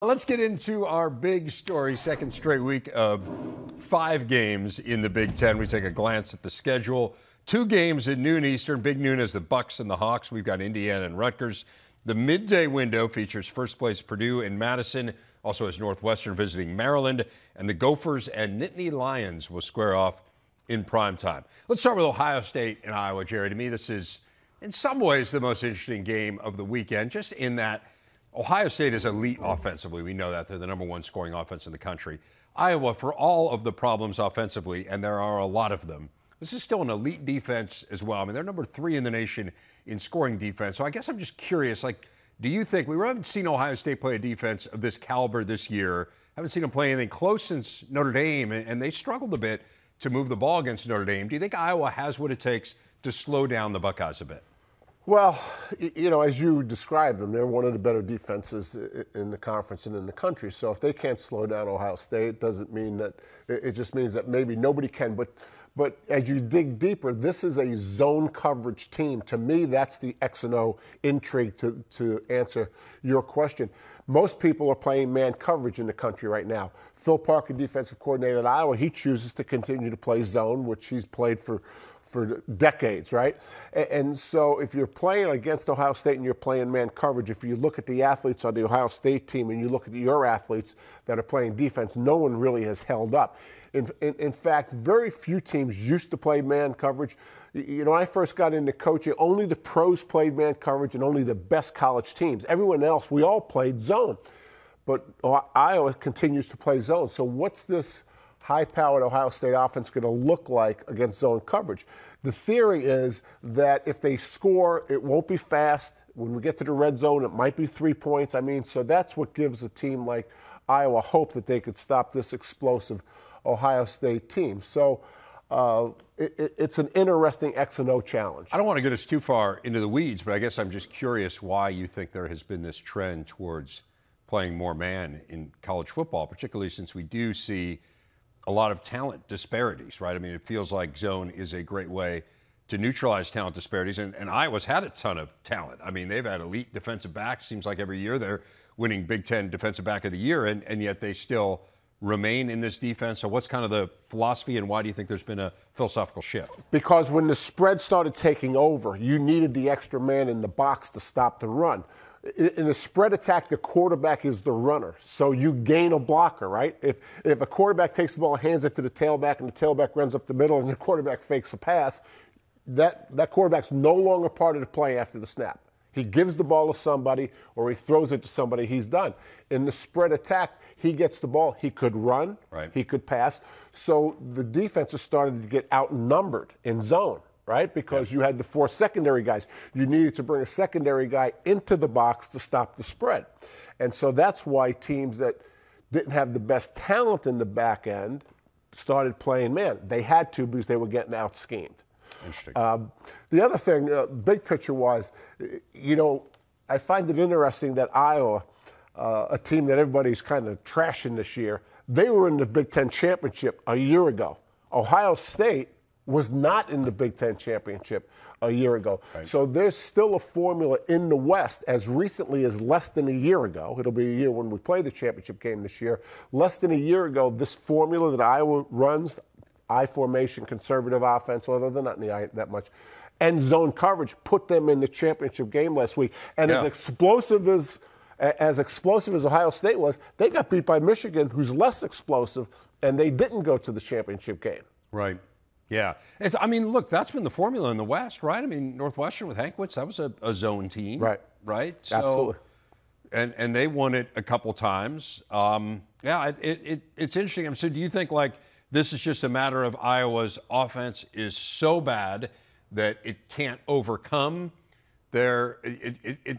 Let's get into our big story. Second straight week of 5 games in the Big Ten. We take a glance at the schedule. 2 games at noon Eastern. Big noon is the Bucks and the Hawks. We've got Indiana and Rutgers. The midday window features first place Purdue and Madison. Also has Northwestern visiting Maryland. And the Gophers and Nittany Lions will square off in prime time. Let's start with Ohio State and Iowa, Jerry. To me, this is in some ways the most interesting game of the weekend, just in that Ohio State is elite offensively. We know that. They're the #1 scoring offense in the country. Iowa, for all of the problems offensively, and there are a lot of them, this is still an elite defense as well. I mean, they're #3 in the nation in scoring defense. So I guess I'm just curious, do you think, we haven't seen Ohio State play a defense of this caliber this year, haven't seen them play anything close since Notre Dame, and they struggled a bit to move the ball against Notre Dame. Do you think Iowa has what it takes to slow down the Buckeyes a bit? Well, as you described them, they're one of the better defenses in the conference and in the country. So if they can't slow down Ohio State, it doesn't mean that it just means that maybe nobody can. But as you dig deeper, this is a zone coverage team. To me, that's the X and O intrigue to answer your question. Most people are playing man coverage in the country right now. Phil Parker, defensive coordinator at Iowa, he chooses to continue to play zone, which he's played for decades, right? And so if you're playing against Ohio State and you're playing man coverage, if you look at the athletes on the Ohio State team and you look at your athletes that are playing defense, no one really has held up. In fact, very few teams used to play man coverage. When I first got into coaching, only the pros played man coverage and only the best college teams. Everyone else, we all played zone. But Iowa continues to play zone. So what's this high-powered Ohio State offense going to look like against zone coverage? The theory is that if they score, it won't be fast. When we get to the red zone, it might be 3 points. So that's what gives a team like Iowa hope that they could stop this explosive Ohio State team. So it's an interesting X and O challenge. I don't want to get us too far into the weeds, but I guess I'm just curious why you think there has been this trend towards playing more man in college football, particularly since we do see a lot of talent disparities, right? I mean, it feels like zone is a great way to neutralize talent disparities, and Iowa's had a ton of talent. I mean, they've had elite defensive backs. Seems like every year they're winning Big Ten Defensive Back of the Year, and yet they still remain in this defense. So what's kind of the philosophy, and why do you think there's been a philosophical shift? Because when the spread started taking over, you needed the extra man in the box to stop the run. In a spread attack, the quarterback is the runner, so you gain a blocker, right? If a quarterback takes the ball and hands it to the tailback and the tailback runs up the middle and the quarterback fakes a pass, that quarterback's no longer part of the play after the snap. He gives the ball to somebody or he throws it to somebody, he's done. In the spread attack, he gets the ball. He could run, right. He could pass. So the defenses started to get outnumbered in zone, right? Because you had the 4 secondary guys. You needed to bring a secondary guy into the box to stop the spread. And so that's why teams that didn't have the best talent in the back end started playing man. They had to because they were getting out-schemed. Interesting. The other thing, big picture-wise, I find it interesting that Iowa, a team that everybody's kind of trashing this year, they were in the Big Ten championship a year ago. Ohio State was not in the Big Ten championship a year ago. Right. So there's still a formula in the West as recently as less than a year ago. It'll be a year when we play the championship game this year. Less than a year ago, this formula that Iowa runs, I formation, conservative offense, although they're not in the I that much, and zone coverage, put them in the championship game last week. And as explosive as Ohio State was, they got beat by Michigan, who's less explosive, and they didn't go to the championship game. Right. Yeah. Look, that's been the formula in the West, right? I mean, Northwestern with Hankwitz, that was a zone team. Right. Right? So, absolutely. And they won it a couple times. It's interesting. So do you think, this is just a matter of Iowa's offense is so bad that it can't overcome it's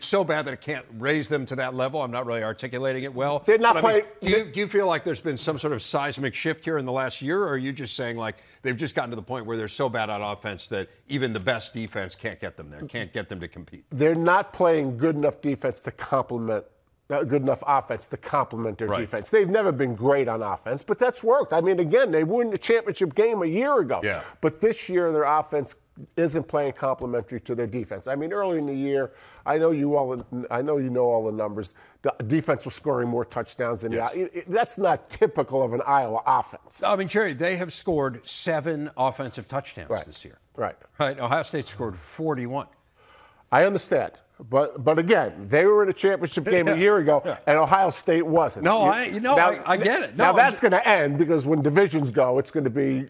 so bad that it can't raise them to that level? I'm not really articulating it well. They're not playing. Do you feel like there's been some sort of seismic shift here in the last year, or are you just saying they've just gotten to the point where they're so bad on offense that even the best defense can't get them there, can't get them to compete? They're not playing good enough defense to complement good enough offense to complement their defense. They've never been great on offense, but that's worked. I mean, again, they won the championship game a year ago. Yeah. But this year, their offense isn't playing complementary to their defense. I mean, early in the year, I know you know all the numbers. The defense was scoring more touchdowns than that's not typical of an Iowa offense. I mean, Jerry, they have scored 7 offensive touchdowns this year. Right. Ohio State scored 41. I understand. But again, they were in a championship game a year ago, and Ohio State wasn't. No, I get it. No, now that's going to end because when divisions go, it's going to be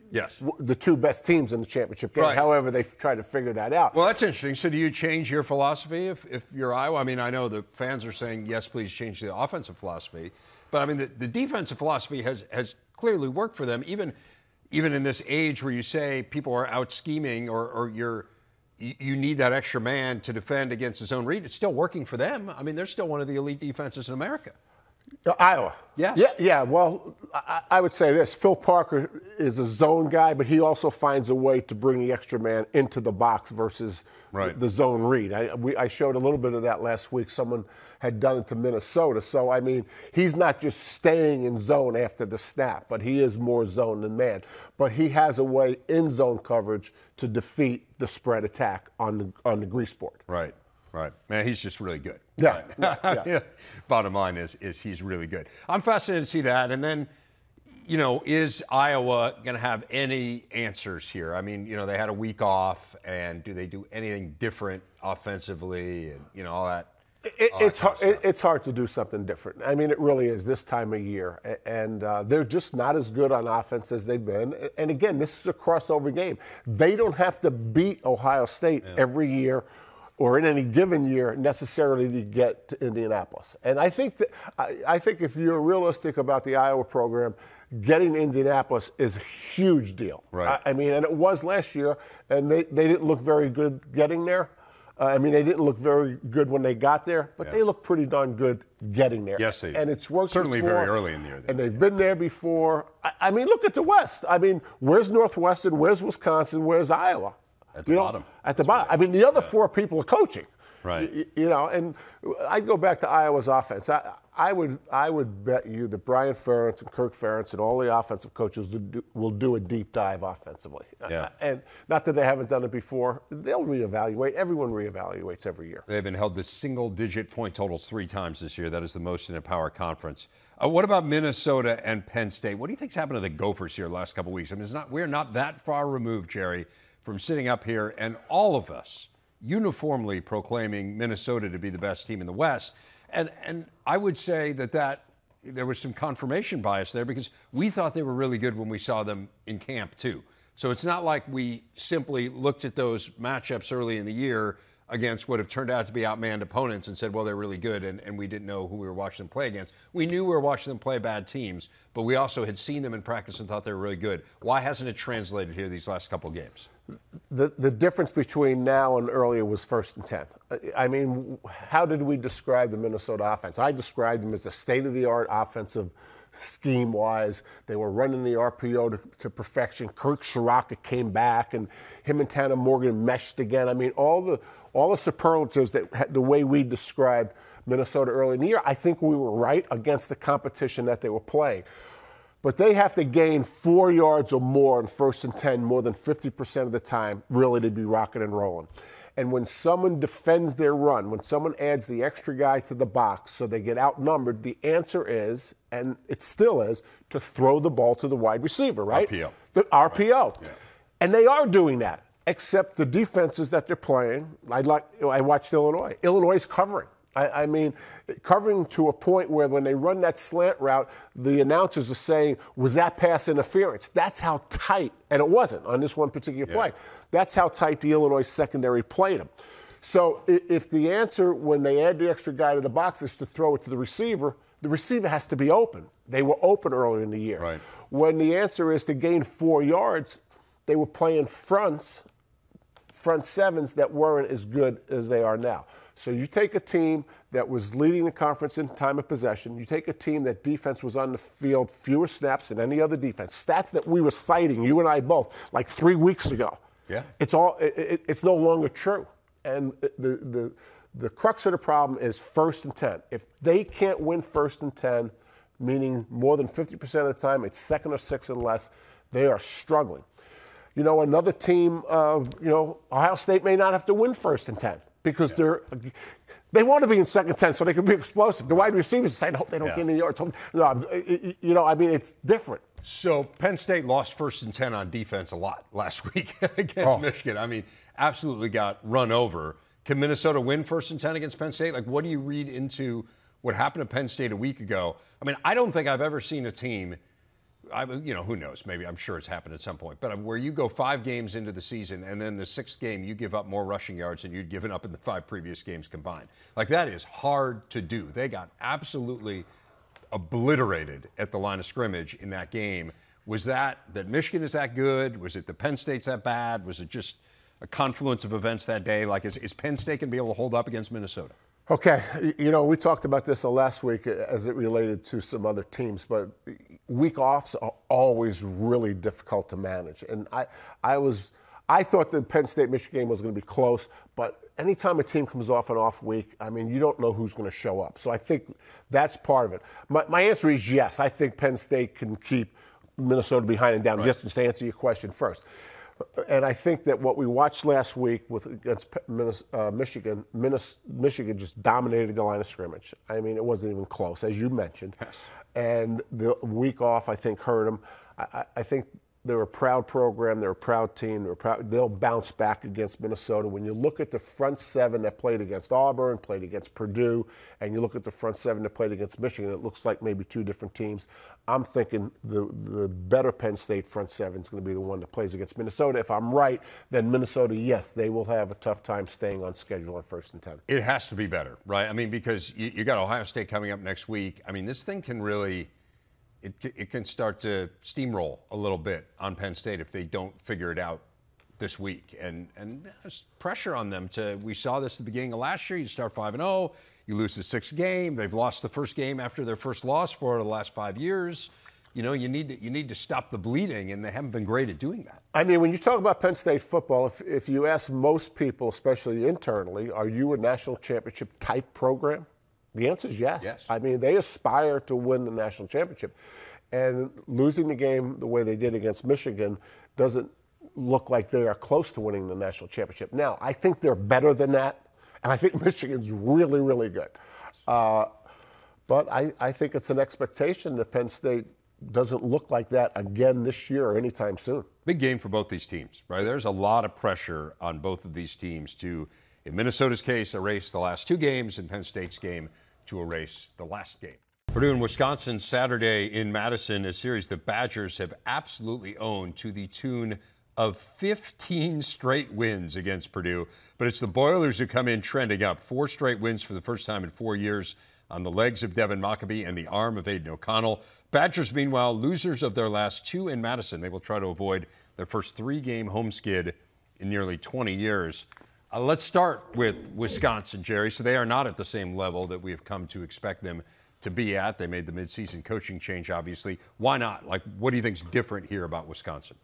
the 2 best teams in the championship game. However, they try to figure that out. Well, that's interesting. So do you change your philosophy if you're Iowa? I mean, I know the fans are saying, yes, please change the offensive philosophy. But, I mean, the defensive philosophy has clearly worked for them, even in this age where you say people are out scheming or you need that extra man to defend against his own read. It's still working for them. I mean, they're still one of the elite defenses in America. Iowa. Yes. Yeah. Well, I would say this. Phil Parker is a zone guy, but he also finds a way to bring the extra man into the box versus the zone read. I showed a little bit of that last week. Someone had done it to Minnesota. So, I mean, he's not just staying in zone after the snap, but he is more zone than man. But he has a way in zone coverage to defeat the spread attack on the grease board. Right. Man, he's just really good. Yeah. Bottom line is he's really good. I'm fascinated to see that. And then, is Iowa going to have any answers here? I mean, they had a week off, and do they do anything different offensively and, all that? It's hard to do something different. I mean, it really is this time of year. And they're just not as good on offense as they've been. And, again, this is a crossover game. They don't have to beat Ohio State every year or in any given year necessarily to get to Indianapolis. And I think if you're realistic about the Iowa program, getting to Indianapolis is a huge deal. Right. I mean, and it was last year, and they didn't look very good getting there. I mean, they didn't look very good when they got there, but they look pretty darn good getting there. Yes, they did. And it's worked certainly before, very early in the year. And they've been there before. I mean, look at the West. I mean, where's Northwestern? Where's Wisconsin? Where's Iowa? At the bottom. At the bottom. I mean, the other 4 people are coaching. Right. And I'd go back to Iowa's offense. I would bet you that Brian Ferentz and Kirk Ferentz and all the offensive coaches will do a deep dive offensively. Yeah. And not that they haven't done it before. They'll reevaluate. Everyone reevaluates every year. They've been held to single-digit point totals 3 times this year. That is the most in a power conference. What about Minnesota and Penn State? What do you think's happened to the Gophers here the last couple of weeks? I mean, we're not that far removed, Jerry, from sitting up here and all of us uniformly proclaiming Minnesota to be the best team in the West. And I would say that there was some confirmation bias there because we thought they were really good when we saw them in camp too. So it's not like we simply looked at those matchups early in the year against what have turned out to be outmanned opponents and said, well, they're really good, and we didn't know who we were watching them play against. We knew we were watching them play bad teams, but we also had seen them in practice and thought they were really good. Why hasn't it translated here these last couple games? The difference between now and earlier was 1st and 10. I mean, how did we describe the Minnesota offense? I described them as a state-of-the-art offensive scheme-wise. They were running the RPO to perfection. Kirk Shiraka came back, and him and Tanner Morgan meshed again. I mean, all the superlatives that the way we described Minnesota early in the year, I think we were right against the competition that they were playing. But they have to gain 4 yards or more on 1st and 10 more than 50% of the time, really, to be rocking and rolling. And when someone defends their run, when someone adds the extra guy to the box so they get outnumbered, the answer is, and it still is, to throw the ball to the wide receiver, right? RPO. The RPO. Right. Yeah. And they are doing that, except the defenses that they're playing. I watched Illinois. Illinois is covering. I mean, covering to a point where when they run that slant route, the announcers are saying, was that pass interference? That's how tight, and it wasn't on this one particular play. That's how tight the Illinois secondary played them. So if the answer when they add the extra guy to the box is to throw it to the receiver has to be open. They were open earlier in the year. Right. When the answer is to gain 4 yards, they were playing front sevens that weren't as good as they are now. So you take a team that was leading the conference in time of possession. You take a team that defense was on the field fewer snaps than any other defense. Stats that we were citing, you and I both, like 3 weeks ago. Yeah. It's no longer true. And The crux of the problem is 1st and 10. If they can't win 1st and 10, meaning more than 50% of the time, it's 2nd or 6 and less, they are struggling. You know, another team, Ohio State may not have to win 1st and 10 because they want to be in 2nd and 10 so they can be explosive. The wide receivers say, I hope they don't get any yards. No, it's different. So Penn State lost 1st and 10 on defense a lot last week against Michigan. I mean, absolutely got run over. Can Minnesota win 1st and 10 against Penn State? Like, what do you read into what happened to Penn State a week ago? I mean, I don't think I've ever seen a team, who knows, maybe I'm sure it's happened at some point, but where you go 5 games into the season and then the 6th game you give up more rushing yards than you'd given up in the 5 previous games combined. Like, that is hard to do. They got absolutely obliterated at the line of scrimmage in that game. Was that Michigan is that good? Was it the Penn State's that bad? Was it just a confluence of events that day? Like, is Penn State going to be able to hold up against Minnesota? Okay, we talked about this last week as it related to some other teams, but week offs are always really difficult to manage. And I thought the Penn State-Michigan game was going to be close, but anytime a team comes off an off week, I mean, you don't know who's going to show up. So I think that's part of it. My answer is yes. I think Penn State can keep Minnesota behind and down distance, to answer your question first. And I think that what we watched last week against Michigan, Michigan just dominated the line of scrimmage. I mean, it wasn't even close, as you mentioned. Yes. And the week off, I think, hurt them. I think they're a proud program. They're a proud team. They'll bounce back against Minnesota. When you look at the front 7 that played against Auburn, played against Purdue, and you look at the front 7 that played against Michigan, it looks like maybe 2 different teams. I'm thinking the better Penn State front 7 is going to be the one that plays against Minnesota. If I'm right, then Minnesota, yes, they will have a tough time staying on schedule on 1st and 10. It has to be better, right? I mean, because you got Ohio State coming up next week. I mean, this thing can really... It can start to steamroll a little bit on Penn State if they don't figure it out this week. And there's pressure on them we saw this at the beginning of last year. You start 5-0, you lose the 6th game. They've lost the first game after their first loss for the last 5 years. You need to stop the bleeding, and they haven't been great at doing that. I mean, when you talk about Penn State football, if you ask most people, especially internally, are you a national championship type program? The answer is yes. I mean, they aspire to win the national championship. And losing the game the way they did against Michigan doesn't look like they are close to winning the national championship. Now, I think they're better than that, and I think Michigan's really, really good. But I think it's an expectation that Penn State doesn't look like that again this year or anytime soon. Big game for both these teams, right? There's a lot of pressure on both of these teams to, in Minnesota's case, erase the last 2 games, in Penn State's game, to erase the last game. Purdue and Wisconsin Saturday in Madison, a series the Badgers have absolutely owned to the tune of 15 straight wins against Purdue. But it's the Boilers who come in trending up. 4 straight wins for the first time in 4 years on the legs of Devin Mockabee and the arm of Aidan O'Connell. Badgers, meanwhile, losers of their last 2 in Madison. They will try to avoid their first 3-game home skid in nearly 20 years. Let's start with Wisconsin, Jerry. So they are not at the same level that we have come to expect them to be at. They made the midseason coaching change, obviously. Why not? Like, what do you think is different here about Wisconsin?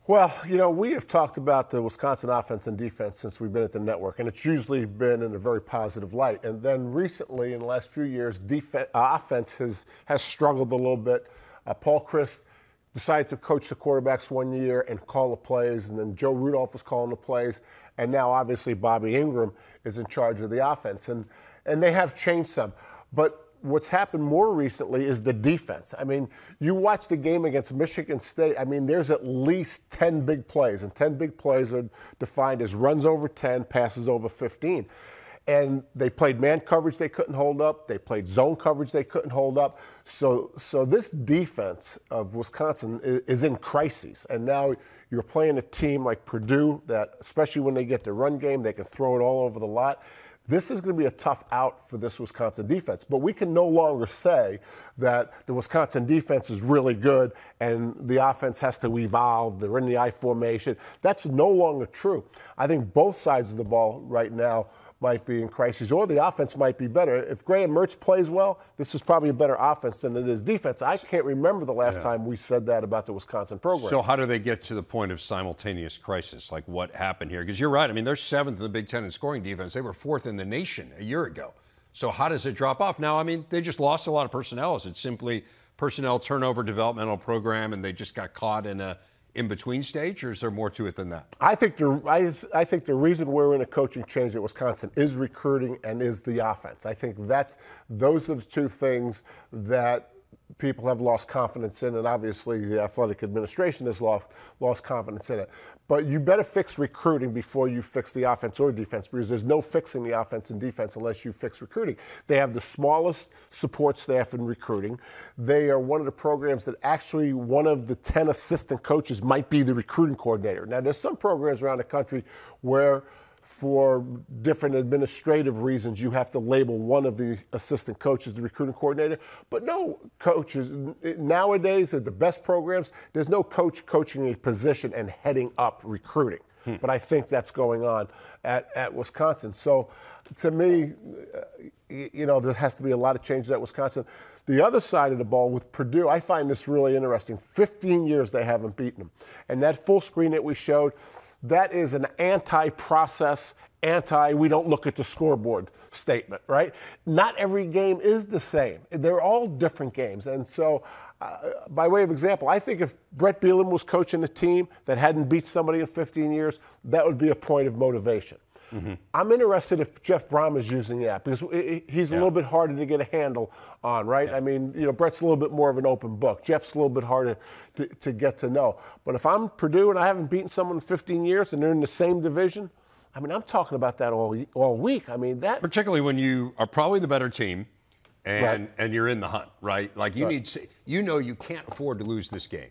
Well, we have talked about the Wisconsin offense and defense since we've been at the network, and it's usually been in a very positive light. And then recently, in the last few years, offense has struggled a little bit. Paul Chryst decided to coach the quarterbacks one year and call the plays, and then Joe Rudolph was calling the plays, and now obviously Bobby Ingram is in charge of the offense. And they have changed some. But what's happened more recently is the defense. I mean, you watch the game against Michigan State, I mean, there's at least 10 big plays, and 10 big plays are defined as runs over 10, passes over 15. And they played man coverage they couldn't hold up. They played zone coverage they couldn't hold up. So this defense of Wisconsin is in crises. And now you're playing a team like Purdue that, especially when they get the run game, they can throw it all over the lot. This is going to be a tough out for this Wisconsin defense. But we can no longer say that the Wisconsin defense is really good and the offense has to evolve. They're in the I formation. That's no longer true. I think both sides of the ball right now, might be in crisis, or the offense might be better. If Graham Mertz plays well, this is probably a better offense than it is defense. I can't remember the last time we said that about the Wisconsin program. So how do they get to the point of simultaneous crisis? Like what happened here? Because you're right. I mean, they're 7th in the Big Ten in scoring defense. They were 4th in the nation a year ago. So how does it drop off? Now, I mean, they just lost a lot of personnel. Is it simply personnel turnover, developmental program, and they just got caught in a in-between stage, or is there more to it than that? I think the reason we're in a coaching change at Wisconsin is recruiting and is the offense. I think those are the two things that people have lost confidence in, and obviously the athletic administration has lost confidence in it. But you better fix recruiting before you fix the offense or defense, because there's no fixing the offense and defense unless you fix recruiting. They have the smallest support staff in recruiting. They are one of the programs that actually one of the 10 assistant coaches might be the recruiting coordinator. Now, there's some programs around the country where for different administrative reasons, you have to label one of the assistant coaches the recruiting coordinator. But no coaches, nowadays at the best programs, there's no coach coaching a position and heading up recruiting. But I think that's going on at Wisconsin. So to me, there has to be a lot of changes at Wisconsin. The other side of the ball with Purdue, I find this really interesting. 15 years they haven't beaten them. And that full screen that we showed, that is an anti-process, we don't look at the scoreboard statement, right? Not every game is the same. They're all different games. And so, by way of example, I think if Brett Bielema was coaching a team that hadn't beat somebody in 15 years, that would be a point of motivation. I'm interested if Jeff Brom is using that, because he's a little bit harder to get a handle on, right? I mean, Brett's a little bit more of an open book. Jeff's a little bit harder to get to know. But if I'm Purdue and I haven't beaten someone in 15 years and they're in the same division, I mean, I'm talking about that all week. I mean, that particularly when you are probably the better team and you're in the hunt, right? Like you need, you can't afford to lose this game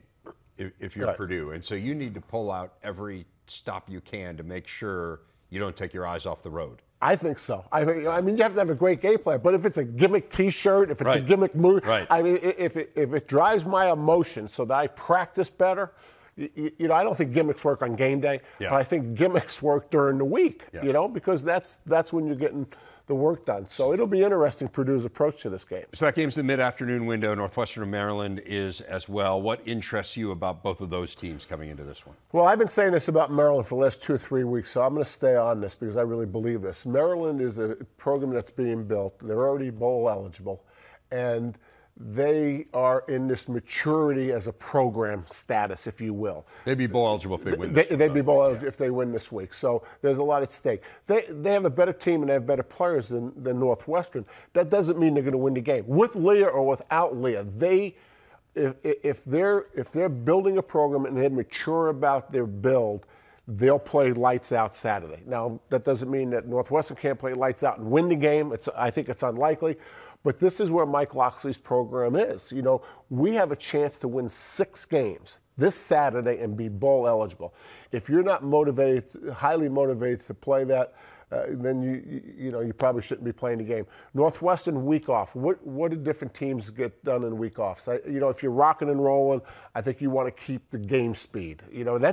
if you're Purdue, and so you need to pull out every stop you can to make sure you don't take your eyes off the road. I think so. I mean, you have to have a great game plan. But if it's a gimmick T-shirt, if it's a gimmick move, I mean, if it drives my emotion so that I practice better, I don't think gimmicks work on game day, but I think gimmicks work during the week. Because that's when you're getting the work done. So it'll be interesting, Purdue's approach to this game. So that game's the mid-afternoon window. Northwestern of Maryland is as well. What interests you about both of those teams coming into this one? Well, I've been saying this about Maryland for the last 2 or 3 weeks, so I'm going to stay on this because I really believe this. Maryland is a program that's being built. They're already bowl eligible, and they are in this maturity as a program status, if you will. They'd be bowl eligible if they win this week. They'd be bowl eligible if they win this week. So there's a lot at stake. They have a better team and they have better players than Northwestern. That doesn't mean they're going to win the game. With Leah or without Leah, if they're building a program and they're mature about their build, they'll play lights out Saturday. Now, that doesn't mean that Northwestern can't play lights out and win the game. I think it's unlikely. But this is where Mike Loxley's program is. We have a chance to win 6 games this Saturday and be bowl eligible. If you're not motivated, highly motivated to play that, then you probably shouldn't be playing the game. Northwestern week off. What do different teams get done in week offs? If you're rocking and rolling, I think you want to keep the game speed.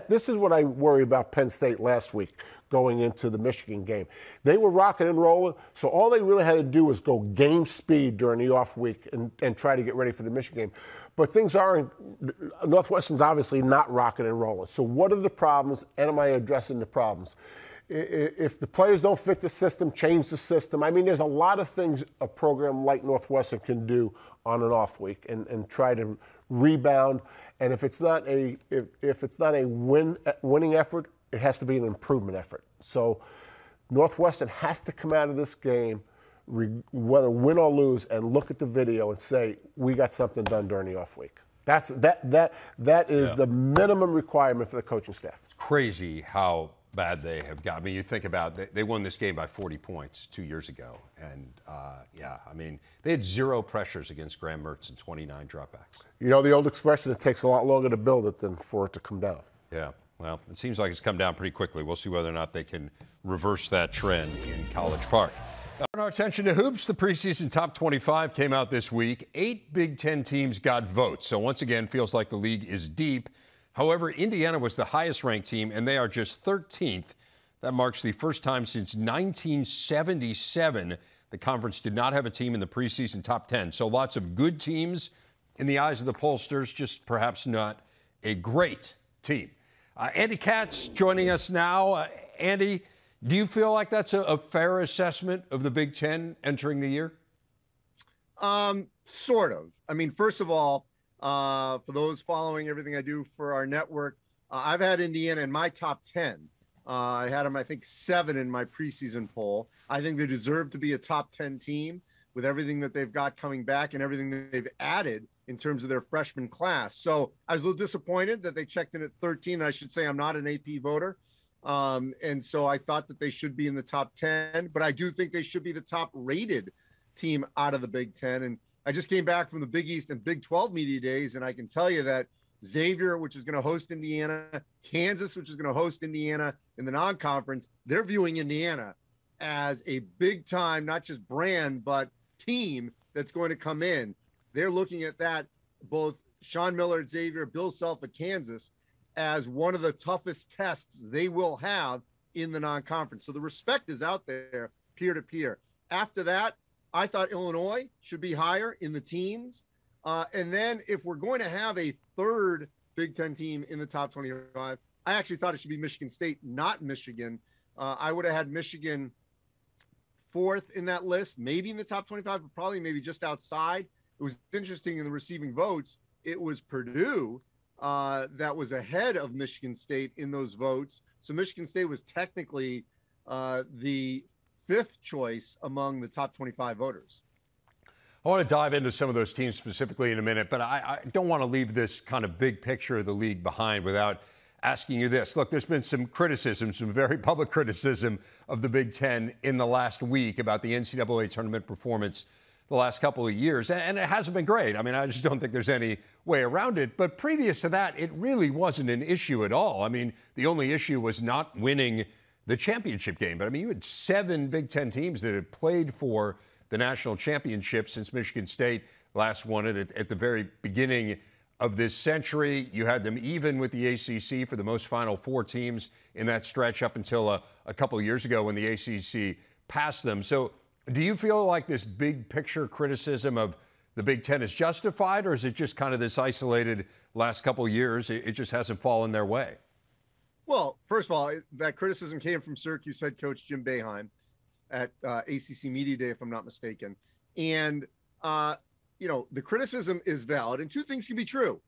This is what I worry about Penn State last week going into the Michigan game. They were rocking and rolling, so all they really had to do was go game speed during the off week and try to get ready for the Michigan game. But things aren't. Northwestern's obviously not rocking and rolling. So what are the problems, and am I addressing the problems? If the players don't fit the system, change the system. I mean, there's a lot of things a program like Northwestern can do on an off week and try to rebound. And if it's not a winning effort, it has to be an improvement effort. So Northwestern has to come out of this game, whether win or lose, and look at the video and say, we got something done during the off week. That is the minimum requirement for the coaching staff. It's crazy how bad they have got. I mean, you think about they won this game by 40 points 2 years ago. And, I mean, they had 0 pressures against Graham Mertz and 29 dropbacks. The old expression, it takes a lot longer to build it than for it to come down. Yeah, well, it seems like it's come down pretty quickly. We'll see whether or not they can reverse that trend in College Park. Turn our attention to hoops. The preseason top 25 came out this week. 8 Big Ten teams got votes. So once again, feels like the league is deep. However, Indiana was the highest ranked team, and they are just 13th. That marks the first time since 1977 the conference did not have a team in the preseason top 10. So lots of good teams in the eyes of the pollsters, just perhaps not a great team. Andy Katz joining us now. Andy, do you feel like that's a fair assessment of the Big Ten entering the year? Sort of. I mean, first of all, for those following everything I do for our network, I've had Indiana in my top 10. I had them, I think, 7 in my preseason poll. I think they deserve to be a top 10 team with everything that they've got coming back and everything that they've added in terms of their freshman class. So I was a little disappointed that they checked in at 13. I should say I'm not an AP voter. And so I thought that they should be in the top 10, but I do think they should be the top rated team out of the Big Ten. And I just came back from the Big East and Big 12 media days, and I can tell you that Xavier, which is going to host Indiana, Kansas, which is going to host Indiana in the non-conference, they're viewing Indiana as a big time, not just brand, but team that's going to come in. They're looking at that, both Sean Miller at Xavier, Bill Self at Kansas, as one of the toughest tests they will have in the non-conference. So the respect is out there peer to peer. After that, I thought Illinois should be higher in the teens. And then if we're going to have a third Big Ten team in the top 25, I actually thought it should be Michigan State, not Michigan. I would have had Michigan 4th in that list, maybe in the top 25, but probably maybe just outside. It was interesting in the receiving votes. It was Purdue that was ahead of Michigan State in those votes. So Michigan State was technically the 5th choice among the top 25 voters. I want to dive into some of those teams specifically in a minute, but I don't want to leave this kind of big picture of the league behind without asking you this. Look, there's been some criticism, some very public criticism of the Big Ten in the last week about the NCAA tournament performance the last couple of years, and it hasn't been great. I mean, I just don't think there's any way around it. But previous to that, it really wasn't an issue at all. I mean, the only issue was not winning the championship game. But I mean, you had 7 Big Ten teams that had played for the national championship since Michigan State last won it at the very beginning of this century. You had them even with the ACC for the most Final Four teams in that stretch up until a couple of years ago when the ACC passed them. So do you feel like this big picture criticism of the Big Ten is justified, or is it just kind of this isolated last couple of years? It just hasn't fallen their way? Well, first of all, that criticism came from Syracuse head coach Jim Boeheim at ACC Media Day, if I'm not mistaken. And, you know, the criticism is valid, and 2 things can be true.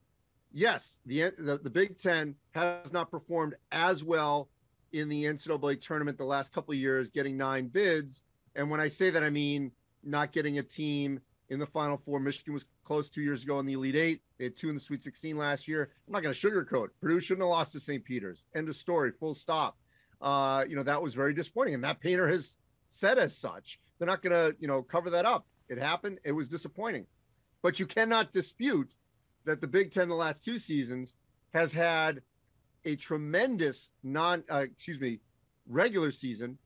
Yes, the Big Ten has not performed as well in the NCAA tournament the last couple of years, getting 9 bids. And when I say that, I mean not getting a team in the Final Four. Michigan was close 2 years ago in the Elite 8. They had 2 in the Sweet 16 last year. I'm not going to sugarcoat. Purdue shouldn't have lost to St. Peter's. End of story, full stop. You know, that was very disappointing. And Matt Painter has said as such. They're not going to, you know, cover that up. It happened. It was disappointing. But you cannot dispute that the Big Ten the last 2 seasons has had a tremendous regular season,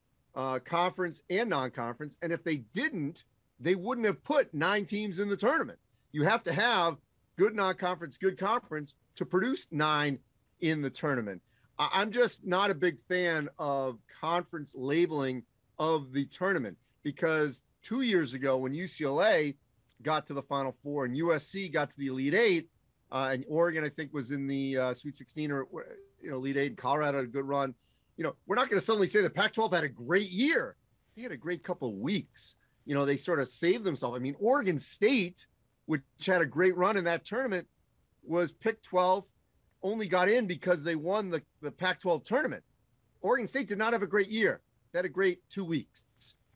conference and non-conference. And if they didn't, they wouldn't have put 9 teams in the tournament. You have to have good non-conference, good conference to produce 9 in the tournament. I'm just not a big fan of conference labeling of the tournament, because 2 years ago when UCLA got to the Final Four and USC got to the Elite 8, and Oregon, I think, was in the Sweet 16 or, you know, Elite 8, and Colorado had a good run. You know, we're not going to suddenly say the Pac-12 had a great year. They had a great couple of weeks. You know, they sort of saved themselves. I mean, Oregon State, which had a great run in that tournament, was picked 12th, only got in because they won the Pac-12 tournament. Oregon State did not have a great year. They had a great 2 weeks.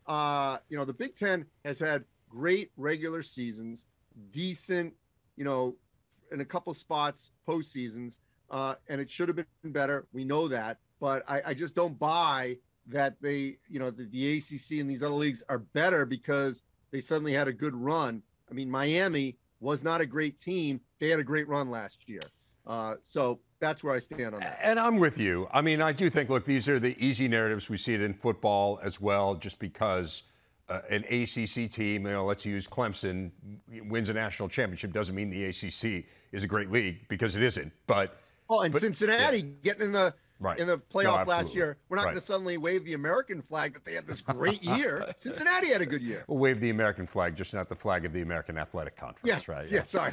You know, the Big Ten has had great regular seasons, decent, you know, in a couple spots, postseasons, and it should have been better. We know that, but I just don't buy that they, you know, the ACC and these other leagues are better because they suddenly had a good run. I mean, Miami was not a great team. They had a great run last year. So that's where I stand on that. And I'm with you. I mean, I do think, look, these are the easy narratives. We see it in football as well, just because an ACC team, you know, let's use Clemson, wins a national championship doesn't mean the ACC is a great league, because it isn't. But Cincinnati getting in the Right. in the No, playoff last absolutely. year. We're not Right. going to suddenly wave the American flag that they had this great year. Cincinnati had a good year. We'll wave the American flag, just not the flag of the American Athletic Conference, Yeah, right? yeah, sorry.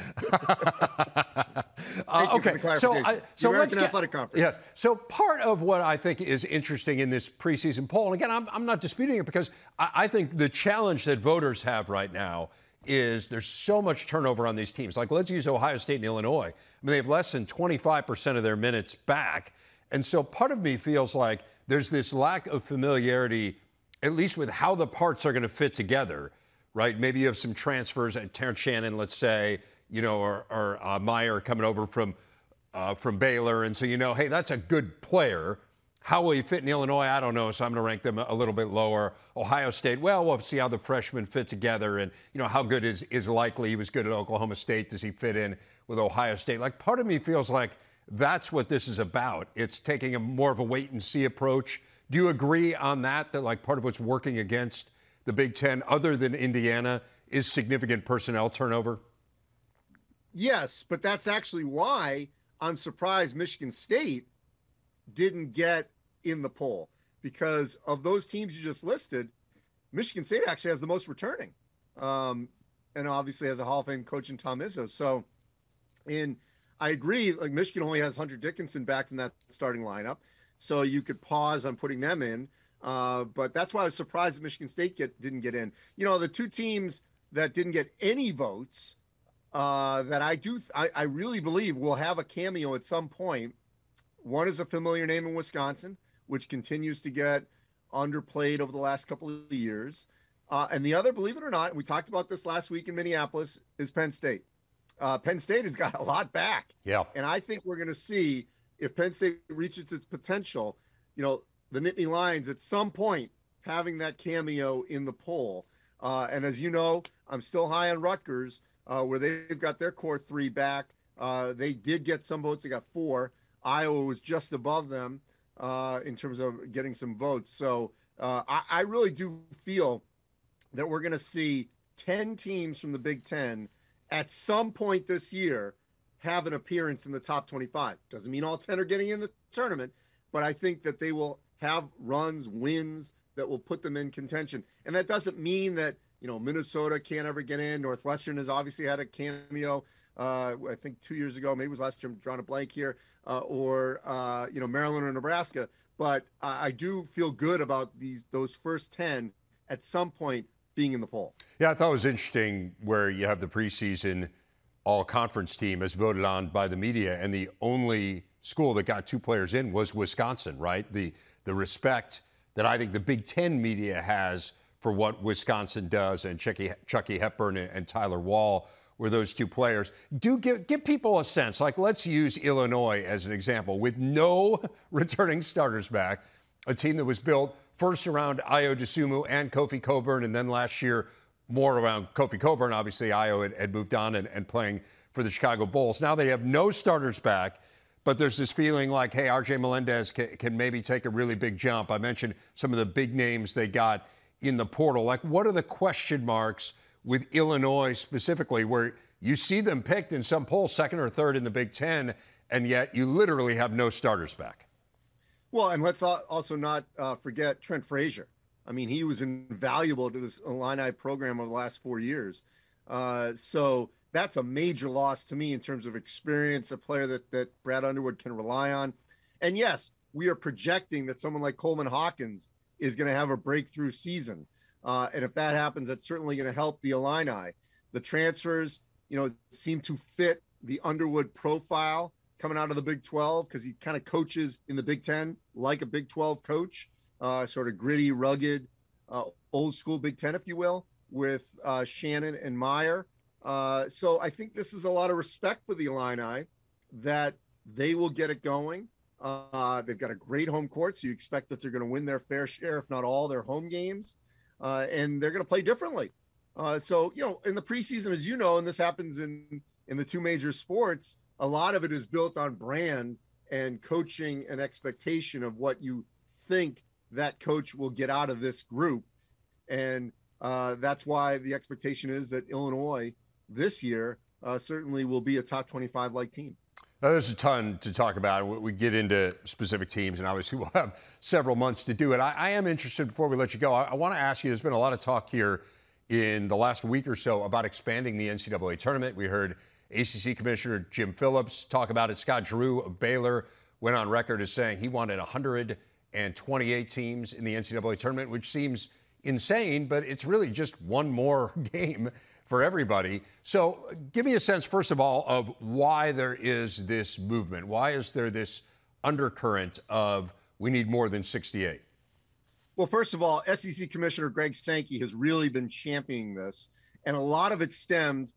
Okay, you for the clarification. so The let's American get Athletic Conference. yes. So part of what I think is interesting in this preseason poll, and again, I'm not disputing it because I think the challenge that voters have right now is there's so much turnover on these teams. Like, let's use Ohio State and Illinois. I mean, they have less than 25% of their minutes back. And so part of me feels like there's this lack of familiarity, at least with how the parts are going to fit together, right? Maybe you have some transfers at Terrence Shannon, let's say, you know, or Meyer coming over from Baylor. And so, you know, hey, that's a good player. How will he fit in Illinois? I don't know, so I'm going to rank them a little bit lower. Ohio State, well, we'll see how the freshmen fit together and, you know, how good is likely. He was good at Oklahoma State. Does he fit in with Ohio State? Like, part of me feels like that's what this is about. It's taking a more of a wait-and-see approach. Do you agree on that, that, like, part of what's working against the Big Ten, other than Indiana, is significant personnel turnover? Yes, but that's actually why I'm surprised Michigan State didn't get in the poll, because of those teams you just listed, Michigan State actually has the most returning, and obviously has a Hall of Fame coach in Tom Izzo. So, I agree, like, Michigan only has Hunter Dickinson back from that starting lineup, so you could pause on putting them in. But that's why I was surprised that Michigan State didn't get in. You know, the two teams that didn't get any votes that I really believe will have a cameo at some point. One is a familiar name in Wisconsin, which continues to get underplayed over the last couple of years. And the other, believe it or not, and we talked about this last week in Minneapolis, is Penn State. Penn State has got a lot back. Yeah. And I think we're going to see, if Penn State reaches its potential, you know, the Nittany Lions at some point having that cameo in the poll. And as you know, I'm still high on Rutgers, where they've got their core three back. They did get some votes. They got 4. Iowa was just above them in terms of getting some votes. So I really do feel that we're going to see 10 teams from the Big Ten at some point this year have an appearance in the top 25. Doesn't mean all 10 are getting in the tournament, but I think that they will have runs, wins that will put them in contention. And that doesn't mean that, you know, Minnesota can't ever get in. Northwestern has obviously had a cameo. I think 2 years ago, maybe it was last year, I'm drawing a blank here, or you know, Maryland or Nebraska. But I do feel good about those first 10 at some point being in the poll. Yeah, I thought it was interesting where you have the preseason all-conference team as voted on by the media, and the only school that got 2 players in was Wisconsin, right? The respect that I think the Big Ten media has for what Wisconsin does, and Chucky Hepburn and Tyler Wall were those 2 players. Do give people a sense, like, let's use Illinois as an example, with no returning starters back, a team that was built first around Ayo Dosunmu and Kofi Cockburn, and then last year more around Kofi Cockburn. Obviously, Ayo had moved on and playing for the Chicago Bulls. Now they have no starters back, but there's this feeling like, hey, RJ Melendez can maybe take a really big jump. I mentioned some of the big names they got in the portal. Like, what are the question marks with Illinois specifically, where you see them picked in some polls 2nd or 3rd in the Big Ten, and yet you literally have no starters back? Well, and let's also not forget Trent Frazier. I mean, he was invaluable to this Illini program over the last 4 years. So that's a major loss to me in terms of experience, a player that Brad Underwood can rely on. And yes, we are projecting that someone like Coleman Hawkins is going to have a breakthrough season. And if that happens, that's certainly going to help the Illini. The transfers, you know, seem to fit the Underwood profile coming out of the Big 12, because he kind of coaches in the Big 10 like a Big 12 coach, sort of gritty, rugged, old school Big 10, if you will, with Shannon and Meyer. So I think this is a lot of respect for the Illini, that they will get it going. They've got a great home court, so you expect that they're going to win their fair share, if not all, their home games. And they're going to play differently. So, you know, in the preseason, as you know, and this happens in the 2 major sports, a lot of it is built on brand and coaching and expectation of what you think that coach will get out of this group. And that's why the expectation is that Illinois this year certainly will be a top 25 like team. Now, there's a ton to talk about. We get into specific teams, and obviously we'll have several months to do it. I am interested, before we let you go, I want to ask you, there's been a lot of talk here in the last week or so about expanding the NCAA tournament. We heard ACC Commissioner Jim Phillips talk about it. Scott Drew of Baylor went on record as saying he wanted 128 teams in the NCAA tournament, which seems insane, but it's really just one more game for everybody. So give me a sense, first of all, of why there is this movement. Why is there this undercurrent of we need more than 68? Well, first of all, SEC Commissioner Greg Sankey has really been championing this, and a lot of it stemmed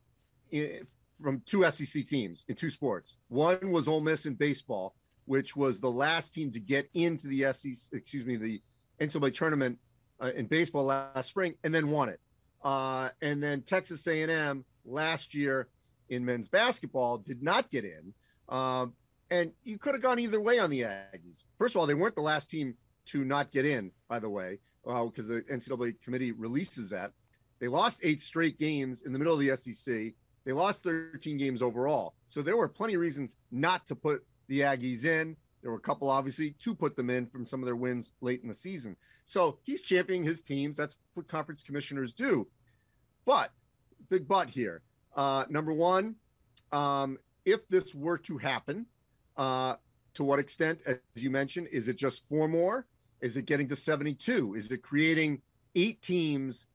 from two SEC teams in two sports. One was Ole Miss in baseball, which was the last team to get into the the NCAA tournament in baseball last spring, and then won it. And then Texas A&M last year in men's basketball did not get in. And you could have gone either way on the Aggies. First of all, they weren't the last team to not get in, by the way, because the NCAA committee releases that. They lost 8 straight games in the middle of the SEC. They lost 13 games overall. So there were plenty of reasons not to put the Aggies in. There were a couple, obviously, to put them in from some of their wins late in the season. So he's championing his teams. That's what conference commissioners do. But, big but here. Number one, if this were to happen, to what extent, as you mentioned, is it just 4 more? Is it getting to 72? Is it creating 8 teams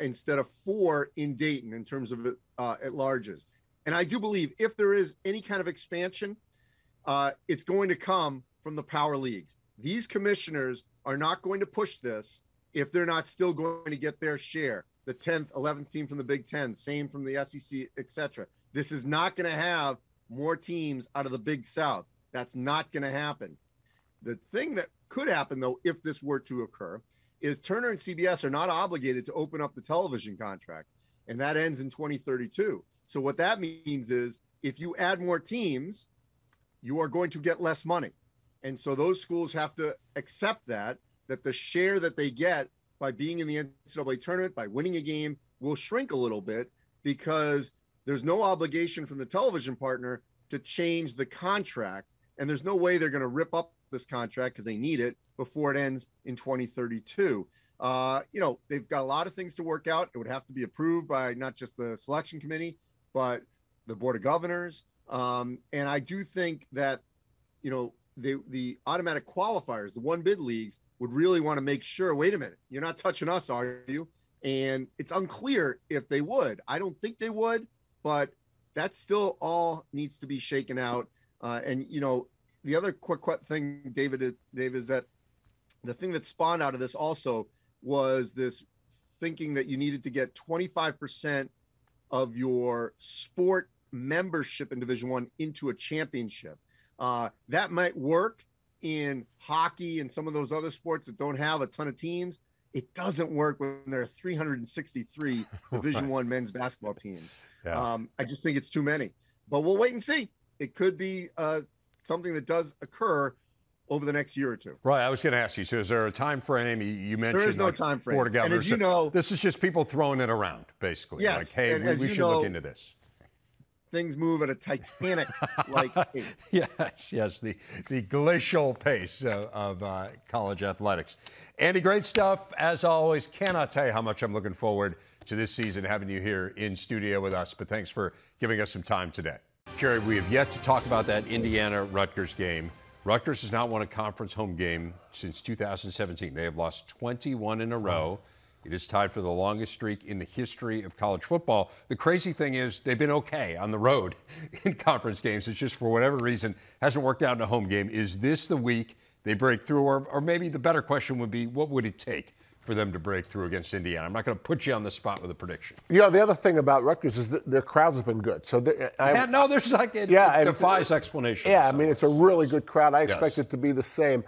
instead of 4 in Dayton in terms of at larges? And I do believe if there is any kind of expansion, it's going to come from the power leagues. These commissioners are not going to push this if they're not still going to get their share. The 10th, 11th team from the Big Ten, same from the SEC, etc. This is not going to have more teams out of the Big South. That's not going to happen. The thing that could happen, though, if this were to occur, is Turner and CBS are not obligated to open up the television contract, and that ends in 2032. So what that means is if you add more teams, you are going to get less money. And so those schools have to accept that the share that they get by being in the NCAA tournament, by winning a game, will shrink a little bit because there's no obligation from the television partner to change the contract. And there's no way they're going to rip up this contract because they need it before it ends in 2032. They've got a lot of things to work out. It would have to be approved by not just the selection committee, but the board of governors. And I do think that, the automatic qualifiers, the one bid leagues, would really want to make sure, wait a minute, you're not touching us, are you? And it's unclear if they would. I don't think they would, but that still all needs to be shaken out. The other quick thing, David, is that the thing that spawned out of this also was this thinking that you needed to get 25% of your sport membership in Division I into a championship. That might work in hockey and some of those other sports that don't have a ton of teams. It doesn't work when there are 363 Division I men's basketball teams. Yeah. I just think it's too many. But we'll wait and see. It could be something that does occur over the next year or two. Right. I was going to ask you, so is there a time frame? You mentioned there is no time frame. And as you know, this is just people throwing it around, basically. Yes. Like, hey, we should look into this. Things move at a Titanic-like pace. Yes, the glacial pace of college athletics. Andy, great stuff. As always, cannot tell you how much I'm looking forward to this season, having you here in studio with us. But thanks for giving us some time today. Jerry, we have yet to talk about that Indiana-Rutgers game. Rutgers has not won a conference home game since 2017. They have lost 21 in a row. It is tied for the longest streak in the history of college football. The crazy thing is they've been okay on the road in conference games. It's just for whatever reason hasn't worked out in a home game. Is this the week they break through? Or maybe the better question would be, what would it take for them to break through against Indiana? I'm not going to put you on the spot with a prediction. The other thing about Rutgers is that their crowds have been good. So there's like it defies explanation. Yeah, I mean, it's a really good crowd. I expect it to be the same.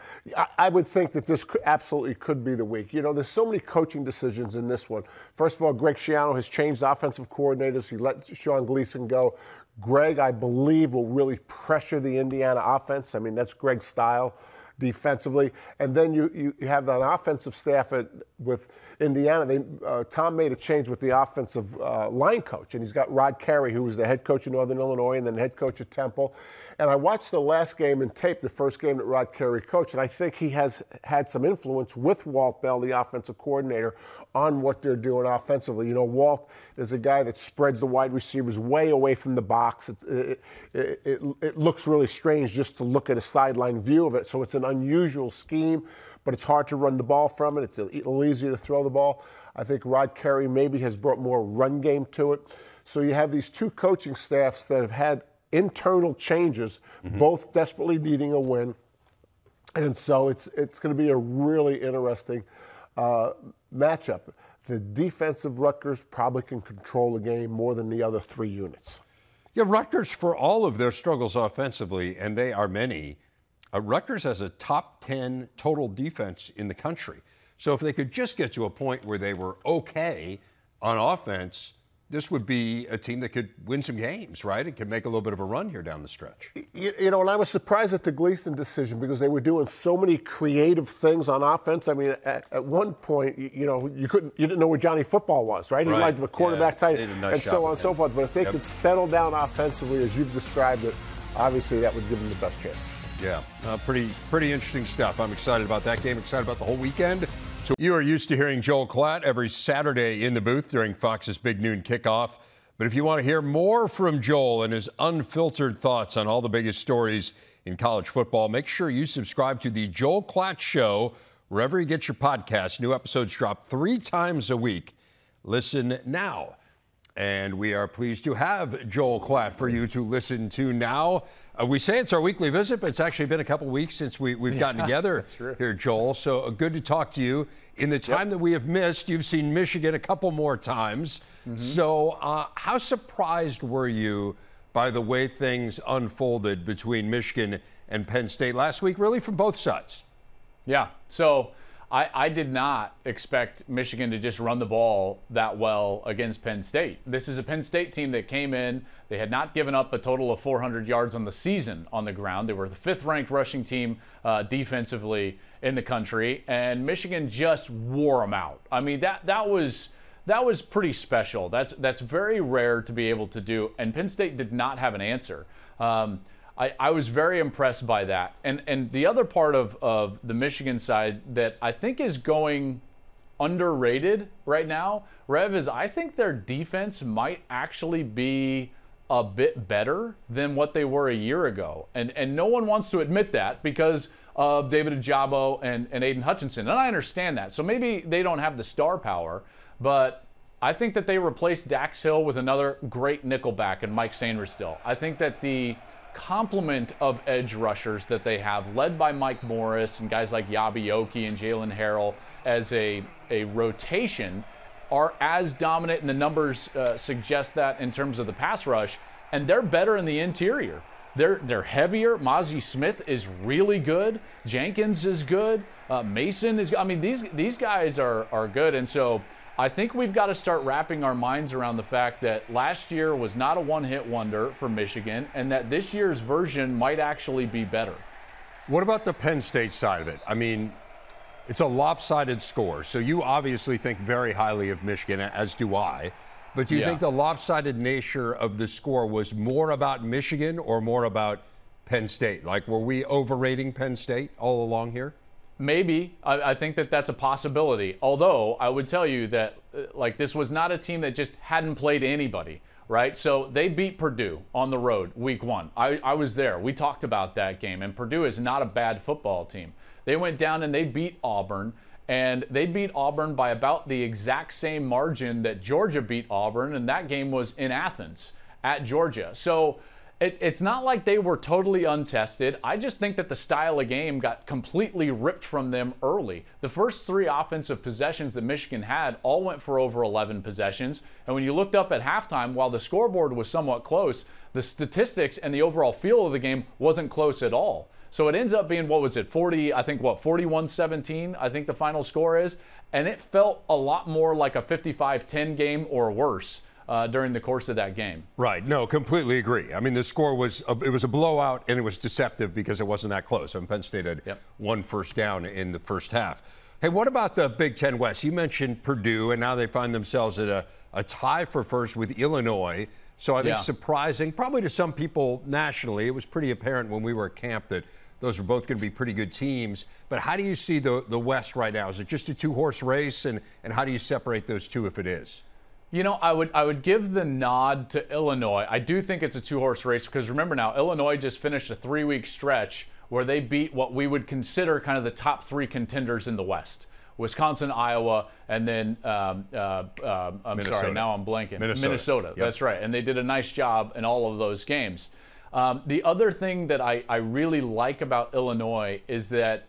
I would think that this absolutely could be the week. There's so many coaching decisions in this one. First of all, Greg Schiano has changed offensive coordinators. He let Sean Gleason go. Greg, I believe, will really pressure the Indiana offense. I mean, that's Greg's style. defensively. And then you have an offensive staff with Indiana. Tom made a change with the offensive line coach, and he's got Rod Carey, who was the head coach of Northern Illinois and then head coach at Temple. And I watched the last game in tape, the first game that Rod Carey coached, and I think he has had some influence with Walt Bell, the offensive coordinator, on what they're doing offensively. Walt is a guy that spreads the wide receivers way away from the box. It looks really strange just to look at a sideline view of it. So it's an unusual scheme, but it's hard to run the ball from it. It's a little easier to throw the ball. I think Rod Carey maybe has brought more run game to it. So you have these two coaching staffs that have had internal changes, both desperately needing a win. And so it's going to be a really interesting matchup. The defense of Rutgers probably can control the game more than the other three units. Yeah, Rutgers, for all of their struggles offensively, and they are many, Rutgers has a top 10 total defense in the country. So if they could just get to a point where they were okay on offense, this would be a team that could win some games, right? It could make a little bit of a run here down the stretch. And I was surprised at the Gleason decision because they were doing so many creative things on offense. I mean, at one point, you didn't know where Johnny Football was, right? He liked the quarterback tight and so on and so forth. But if they could settle down offensively, as you've described it, obviously that would give them the best chance. Yeah, pretty interesting stuff. I'm excited about that game, excited about the whole weekend. So you are used to hearing Joel Klatt every Saturday in the booth during Fox's Big Noon Kickoff. But if you want to hear more from Joel and his unfiltered thoughts on all the biggest stories in college football, make sure you subscribe to the Joel Klatt Show wherever you get your podcasts. New episodes drop 3 times a week. Listen now. And we are pleased to have Joel Klatt for you to listen to now. We say it's our weekly visit, but it's actually been a couple weeks since we've gotten together here, Joel. So good to talk to you. In the time that we have missed, you've seen Michigan a couple more times. So how surprised were you by the way things unfolded between Michigan and Penn State last week, really from both sides? Yeah, so I did not expect Michigan to just run the ball that well against Penn State. This is a Penn State team that came in. They had not given up a total of 400 yards on the season on the ground. They were the 5th-ranked rushing team defensively in the country, and Michigan just wore them out. I mean, that was pretty special. That's very rare to be able to do, and Penn State did not have an answer. I was very impressed by that. And the other part of the Michigan side that I think is going underrated right now, Rev, is I think their defense might actually be a bit better than what they were a year ago. And no one wants to admit that because of David Ojabo and Aiden Hutchinson. And I understand that. So maybe they don't have the star power, but I think that they replaced Dax Hill with another great nickelback and Mike Sainristil. I think that the complement of edge rushers that they have, led by Mike Morris and guys like Yabi Oki and Jalen Harrell as a rotation, are as dominant, and the numbers suggest that in terms of the pass rush, and they're better in the interior. They're heavier. Mozzie Smith is really good. Jenkins is good. Mason is good. I mean, these guys are good, and so I think we've got to start wrapping our minds around the fact that last year was not a one-hit wonder for Michigan, and that this year's version might actually be better. What about the Penn State side of it? I mean, it's a lopsided score, so you obviously think very highly of Michigan, as do I. But do you think the lopsided nature of the score was more about Michigan or more about Penn State? Like, were we overrating Penn State all along here? Maybe. I think that that's a possibility. Although I would tell you that this was not a team that just hadn't played anybody, right? So they beat Purdue on the road week 1. I was there. We talked about that game, and Purdue is not a bad football team. They went down and they beat Auburn, and they beat Auburn by about the exact same margin that Georgia beat Auburn, and that game was in Athens at Georgia. So it's not like they were totally untested. I just think that the style of game got completely ripped from them early. The first 3 offensive possessions that Michigan had all went for over 11 possessions. And when you looked up at halftime, while the scoreboard was somewhat close, the statistics and the overall feel of the game wasn't close at all. So it ends up being, 41-17, I think the final score is. And it felt a lot more like a 55-10 game or worse during the course of that game. Right. No, completely agree. I mean, the score was a blowout, and it was deceptive because it wasn't that close. I mean, Penn State had one first down in the first half. Hey, what about the Big Ten West? You mentioned Purdue, and now they find themselves at a tie for first with Illinois. So I think surprising, probably to some people nationally. It was pretty apparent when we were at camp that those were both going to be pretty good teams. But how do you see the West right now? Is it just a two-horse race, and how do you separate those two if it is? You know, I would give the nod to Illinois. I do think it's a two-horse race because remember now, Illinois just finished a 3-week stretch where they beat what we would consider kind of the top 3 contenders in the West. Wisconsin, Iowa, and then, I'm sorry, now I'm blanking. Minnesota. Yep. That's right. And they did a nice job in all of those games. The other thing that I really like about Illinois is that,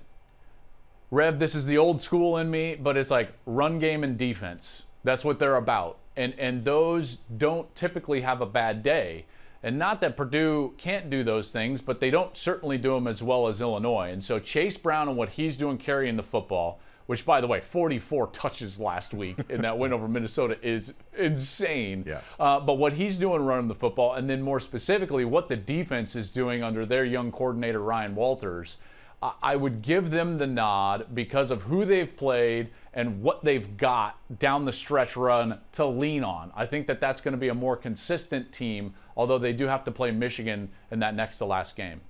Rev, this is the old school in me, but it's like run game and defense. That's what they're about. And those don't typically have a bad day. And not that Purdue can't do those things, but they don't certainly do them as well as Illinois. And so Chase Brown and what he's doing carrying the football, which, by the way, 44 touches last week in that win over Minnesota is insane. Yes. But what he's doing running the football, and then more specifically what the defense is doing under their young coordinator, Ryan Walters, I would give them the nod because of who they've played and what they've got down the stretch run to lean on. I think that that's going to be a more consistent team, although they do have to play Michigan in that next to last game.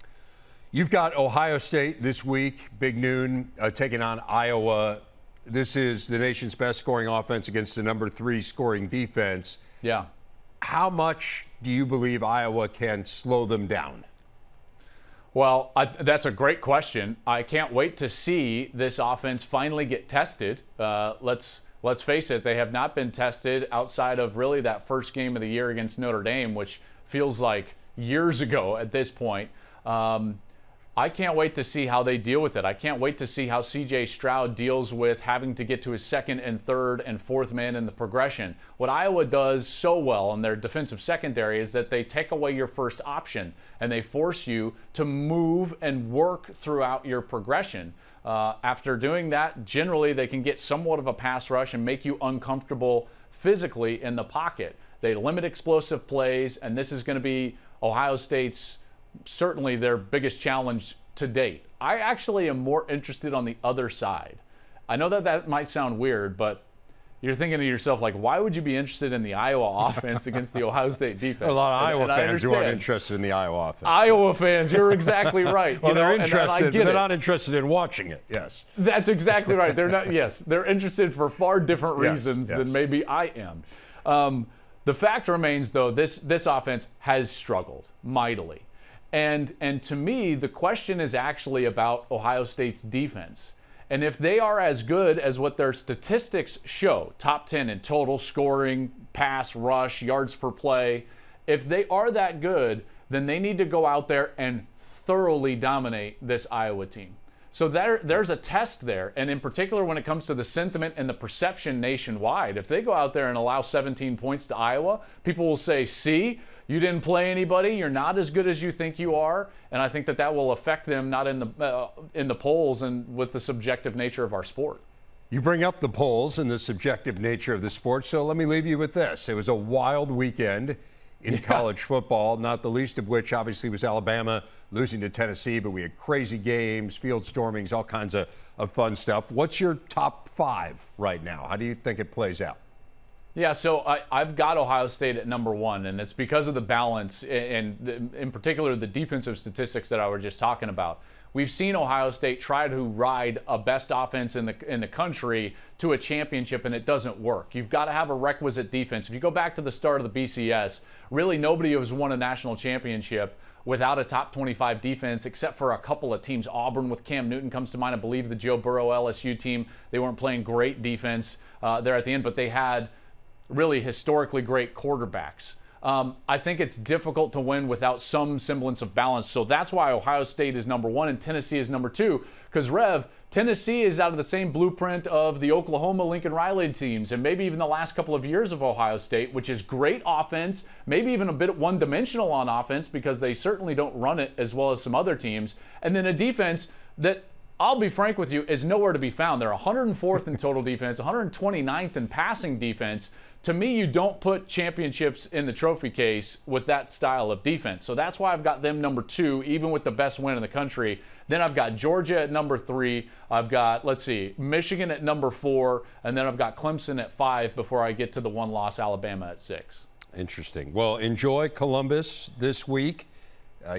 You've got Ohio State this week, big noon, taking on Iowa. This is the nation's best scoring offense against the number 3 scoring defense. Yeah. How much do you believe Iowa can slow them down? Well, that's a great question. I can't wait to see this offense finally get tested. Let's face it, they have not been tested outside of really that first game of the year against Notre Dame, which feels like years ago at this point. I can't wait to see how they deal with it. I can't wait to see how C.J. Stroud deals with having to get to his second and third and fourth man in the progression. What Iowa does so well in their defensive secondary is that they take away your first option and they force you to move and work throughout your progression. After doing that, generally they can get somewhat of a pass rush and make you uncomfortable physically in the pocket. They limit explosive plays, and this is going to be Ohio State's certainly their biggest challenge to date. I actually am more interested on the other side. I know that might sound weird, but you're thinking to yourself, like, why would you be interested in the Iowa offense against the Ohio State defense? A lot of Iowa fans who aren't interested in the Iowa offense. Iowa fans, you're exactly right. Well, they're interested, but they're not interested in watching it. Yes. That's exactly right. They're not. Yes, they're interested for far different reasons than maybe I am. The fact remains, though, this offense has struggled mightily. And to me, the question is actually about Ohio State's defense. And if they are as good as what their statistics show, top 10 in total scoring, pass, rush, yards per play, if they are that good, then they need to go out there and thoroughly dominate this Iowa team. So there's a test there, and in particular when it comes to the sentiment and the perception nationwide. If they go out there and allow 17 points to Iowa, people will say, see, you didn't play anybody, you're not as good as you think you are, and I think that will affect them not in the polls and with the subjective nature of our sport. You bring up the polls and the subjective nature of the sport, so let me leave you with this. It was a wild weekend in college football, not the least of which obviously was Alabama losing to Tennessee, but we had crazy games, field stormings, all kinds of fun stuff. What's your top 5 right now? How do you think it plays out? Yeah, so I've got Ohio State at number 1, and it's because of the balance and in particular the defensive statistics that I was just talking about. We've seen Ohio State try to ride a best offense in the country to a championship, and it doesn't work. You've got to have a requisite defense. If you go back to the start of the BCS, really nobody has won a national championship without a top 25 defense, except for a couple of teams. Auburn with Cam Newton comes to mind. I believe the Joe Burrow LSU team, they weren't playing great defense there at the end, but they had really historically great quarterbacks. I think it's difficult to win without some semblance of balance. So that's why Ohio State is number 1 and Tennessee is number 2. Because, Rev, Tennessee is out of the same blueprint of the Oklahoma Lincoln Riley teams and maybe even the last couple of years of Ohio State, which is great offense, maybe even a bit one-dimensional on offense because they certainly don't run it as well as some other teams. And then a defense that I'll be frank with you, is nowhere to be found. They're 104th in total defense, 129th in passing defense. To me, you don't put championships in the trophy case with that style of defense. So that's why I've got them number 2, even with the best win in the country. Then I've got Georgia at number 3. I've got, let's see, Michigan at number 4. And then I've got Clemson at 5 before I get to the one loss Alabama at 6. Interesting. Well, enjoy Columbus this week.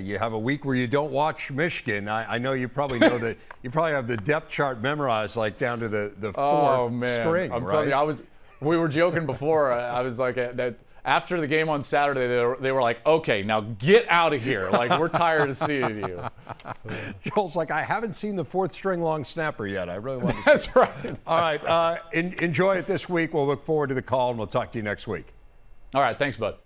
You have a week where you don't watch Michigan. I know you probably know that you probably have the depth chart memorized like down to the fourth string. I'm right? telling you, we were joking before. I was like that after the game on Saturday. They were like, okay, now get out of here. Like, we're tired of seeing you. Joel's like, I haven't seen the fourth string long snapper yet. I really want to. That's right. All right. Enjoy it this week. We'll look forward to the call, and we'll talk to you next week. All right. Thanks, bud.